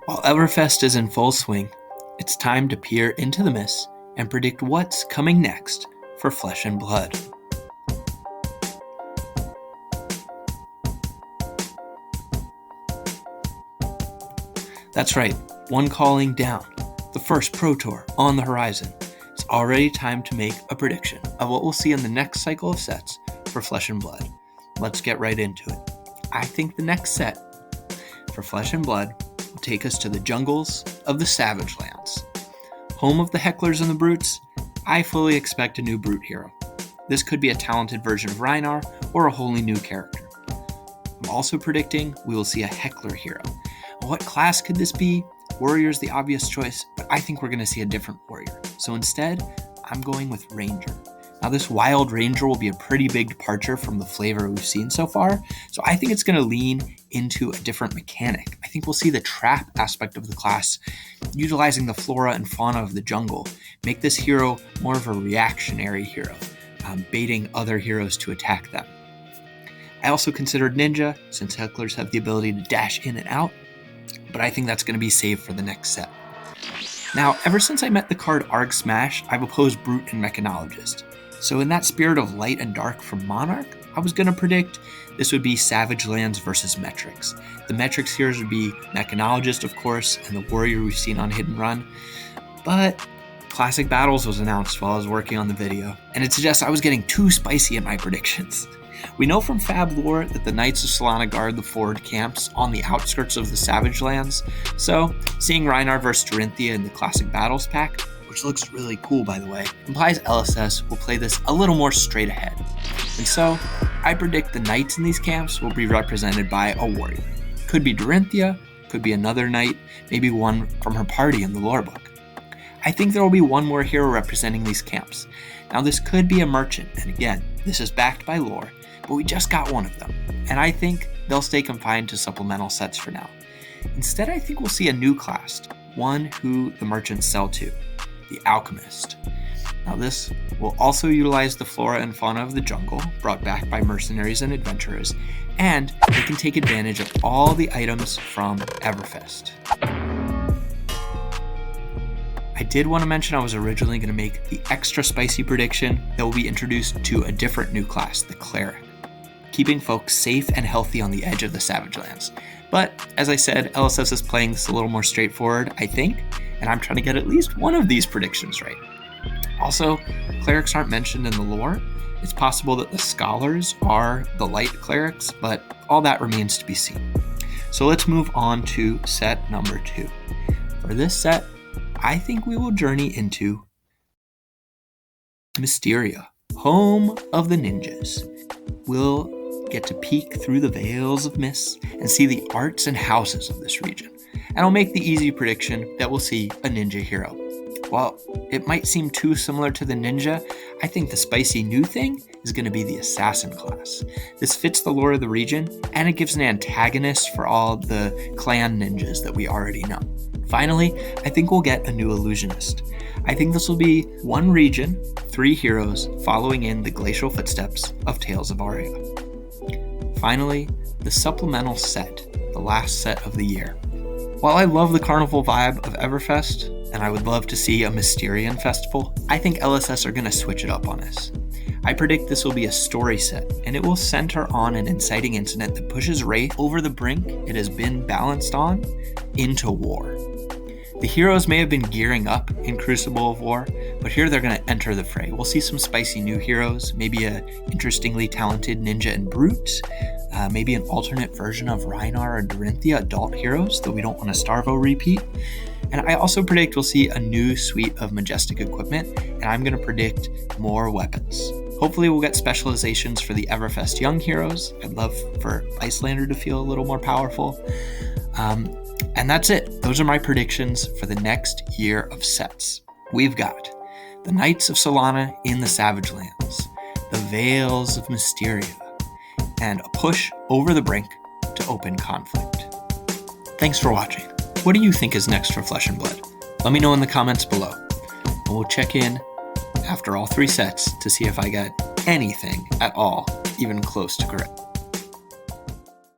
While Everfest is in full swing, it's time to peer into the mist and predict what's coming next for Flesh and Blood. That's right, one calling down, the first Pro Tour on the horizon. It's already time to make a prediction of what we'll see in the next cycle of sets for Flesh and Blood. Let's get right into it. I think the next set for Flesh and Blood will take us to the jungles of the Savage Lands. Home of the Hecklers and the Brutes, I fully expect a new Brute hero. This could be a talented version of Rhinar or a wholly new character. I'm also predicting we will see a Heckler hero. What class could this be? Warrior's the obvious choice, but I think we're going to see a different warrior. So instead, I'm going with Ranger. Now this wild Ranger will be a pretty big departure from the flavor we've seen so far, so I think it's going to lean into a different mechanic. I think we'll see the trap aspect of the class, utilizing the flora and fauna of the jungle, make this hero more of a reactionary hero, baiting other heroes to attack them. I also considered Ninja, since Hecklers have the ability to dash in and out, but I think that's going to be saved for the next set. Now, ever since I met the card Arg Smash, I've opposed Brute and Mechanologist. So in that spirit of light and dark from Monarch, I was going to predict this would be Savage Lands versus Metrics. The Metrics heroes would be Mechanologist, of course, and the Warrior we've seen on Hidden Run. But Classic Battles was announced while I was working on the video, and it suggests I was getting too spicy in my predictions. We know from Fab lore that the Knights of Solana guard the forward camps on the outskirts of the Savage Lands, so seeing Rhinar vs Dorinthia in the Classic Battles pack, which looks really cool by the way, implies LSS will play this a little more straight ahead. And so, I predict the Knights in these camps will be represented by a warrior. Could be Dorinthia, could be another Knight, maybe one from her party in the lore book. I think there will be one more hero representing these camps. Now this could be a merchant, and again, this is backed by lore, but we just got one of them, and I think they'll stay confined to supplemental sets for now. Instead, I think we'll see a new class, one who the merchants sell to, the Alchemist. Now this will also utilize the flora and fauna of the jungle, brought back by mercenaries and adventurers, and they can take advantage of all the items from Everfest. I did want to mention I was originally going to make the extra spicy prediction that will be introduced to a different new class, the Cleric, keeping folks safe and healthy on the edge of the Savage Lands. But as I said, LSS is playing this a little more straightforward, I think, and I'm trying to get at least one of these predictions right. Also, clerics aren't mentioned in the lore. It's possible that the scholars are the light clerics, but all that remains to be seen. So let's move on to set number 2. For this set, I think we will journey into Mysteria, home of the ninjas. We'll get to peek through the veils of mist and see the arts and houses of this region. And I'll make the easy prediction that we'll see a ninja hero. While it might seem too similar to the ninja, I think the spicy new thing is going to be the assassin class. This fits the lore of the region, and it gives an antagonist for all the clan ninjas that we already know. Finally, I think we'll get a new illusionist. I think this will be one region, 3 heroes, following in the glacial footsteps of Tales of Aria. Finally, the supplemental set, the last set of the year. While I love the carnival vibe of Everfest, and I would love to see a Mysterian festival, I think LSS are going to switch it up on us. I predict this will be a story set, and it will center on an inciting incident that pushes Wraith over the brink it has been balanced on into war. The heroes may have been gearing up in Crucible of War, but here they're going to enter the fray. We'll see some spicy new heroes, maybe a interestingly talented ninja and brute, maybe an alternate version of Rhinar or Dorinthia adult heroes, though we don't want a Starvo repeat. And I also predict we'll see a new suite of majestic equipment, and I'm going to predict more weapons. Hopefully we'll get specializations for the Everfest young heroes. I'd love for Icelander to feel a little more powerful. And that's it. Those are my predictions for the next year of sets. We've got the Knights of Solana in the Savage Lands, the Veils of Mysteria, and a push over the brink to open conflict. Thanks for watching. What do you think is next for Flesh and Blood? Let me know in the comments below. And we'll check in after all 3 sets to see if I got anything at all even close to correct.